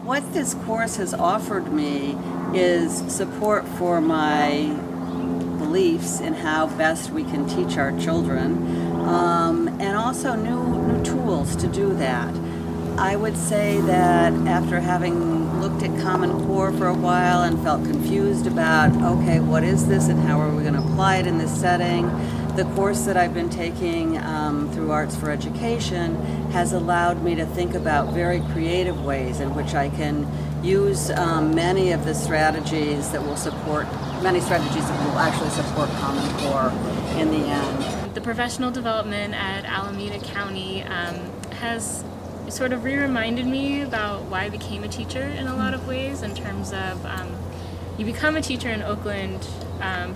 What this course has offered me is support for my beliefs in how best we can teach our children, and also new tools to do that. I would say that after having looked at Common Core for a while and felt confused about, okay, what is this and how are we going to apply it in this setting, the course that I've been taking through Arts for Education has allowed me to think about very creative ways in which I can use many of the strategies that will support, many strategies that will actually support Common Core in the end. The professional development at Alameda County has sort of re-reminded me about why I became a teacher in a lot of ways, in terms of you become a teacher in Oakland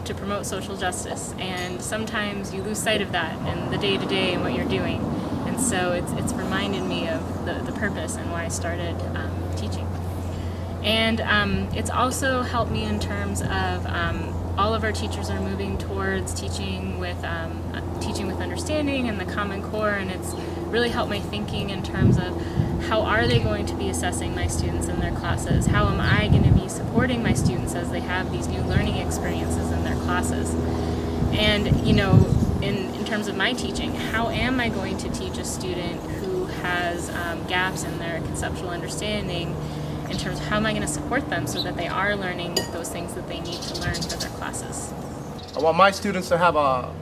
to promote social justice, and sometimes you lose sight of that in the day-to-day and what you're doing. And so it's reminded me of the purpose and why I started teaching. And it's also helped me in terms of all of our teachers are moving towards teaching with understanding and the Common Core, and it's really helped my thinking in terms of how are they going to be assessing my students in their classes? How am I going to be supporting my students as they have these new learning experiences in their classes? And, you know, in terms of my teaching, how am I going to teach a student who has gaps in their conceptual understanding, in terms of how am I going to support them so that they are learning those things that they need to learn for their classes? I want my students to have a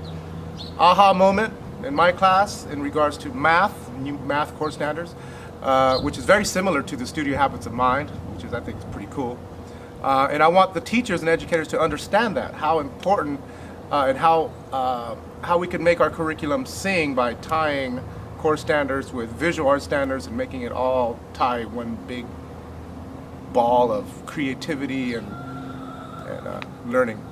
aha moment in my class in regards to math, new math core standards, which is very similar to the Studio Habits of Mind, which is, I think, is pretty cool. And I want the teachers and educators to understand that, how important and how we can make our curriculum sing by tying core standards with visual art standards and making it all tie one big ball of creativity and learning.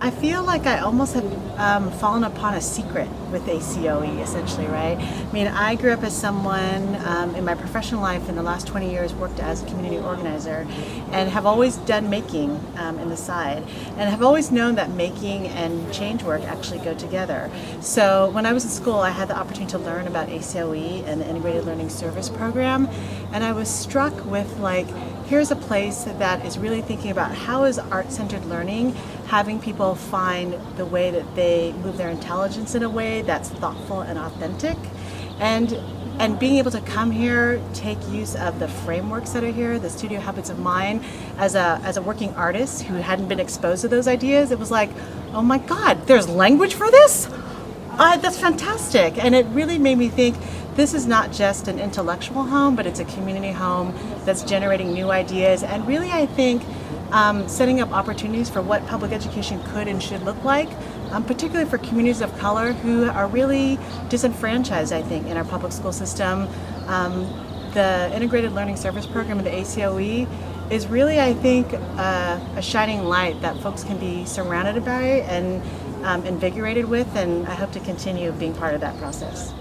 I feel like I almost have fallen upon a secret with ACOE, essentially, right? I mean, I grew up as someone in my professional life in the last 20 years worked as a community organizer and have always done making in the side, and have always known that making and change work actually go together. So when I was in school, I had the opportunity to learn about ACOE and the Integrated Learning Service Program, and I was struck with, like, here's a place that is really thinking about how is art-centered learning having people find the way that they move their intelligence in a way that's thoughtful and authentic, and being able to come here, take use of the frameworks that are here, the Studio Habits of Mind. As a working artist who hadn't been exposed to those ideas, it was like, oh my God, there's language for this? That's fantastic. And it really made me think, this is not just an intellectual home, but it's a community home that's generating new ideas, and really, I think, setting up opportunities for what public education could and should look like, particularly for communities of color who are really disenfranchised, I think, in our public school system. The Integrated Learning Service Program of the ACOE is really, I think, a shining light that folks can be surrounded by and invigorated with, and I hope to continue being part of that process.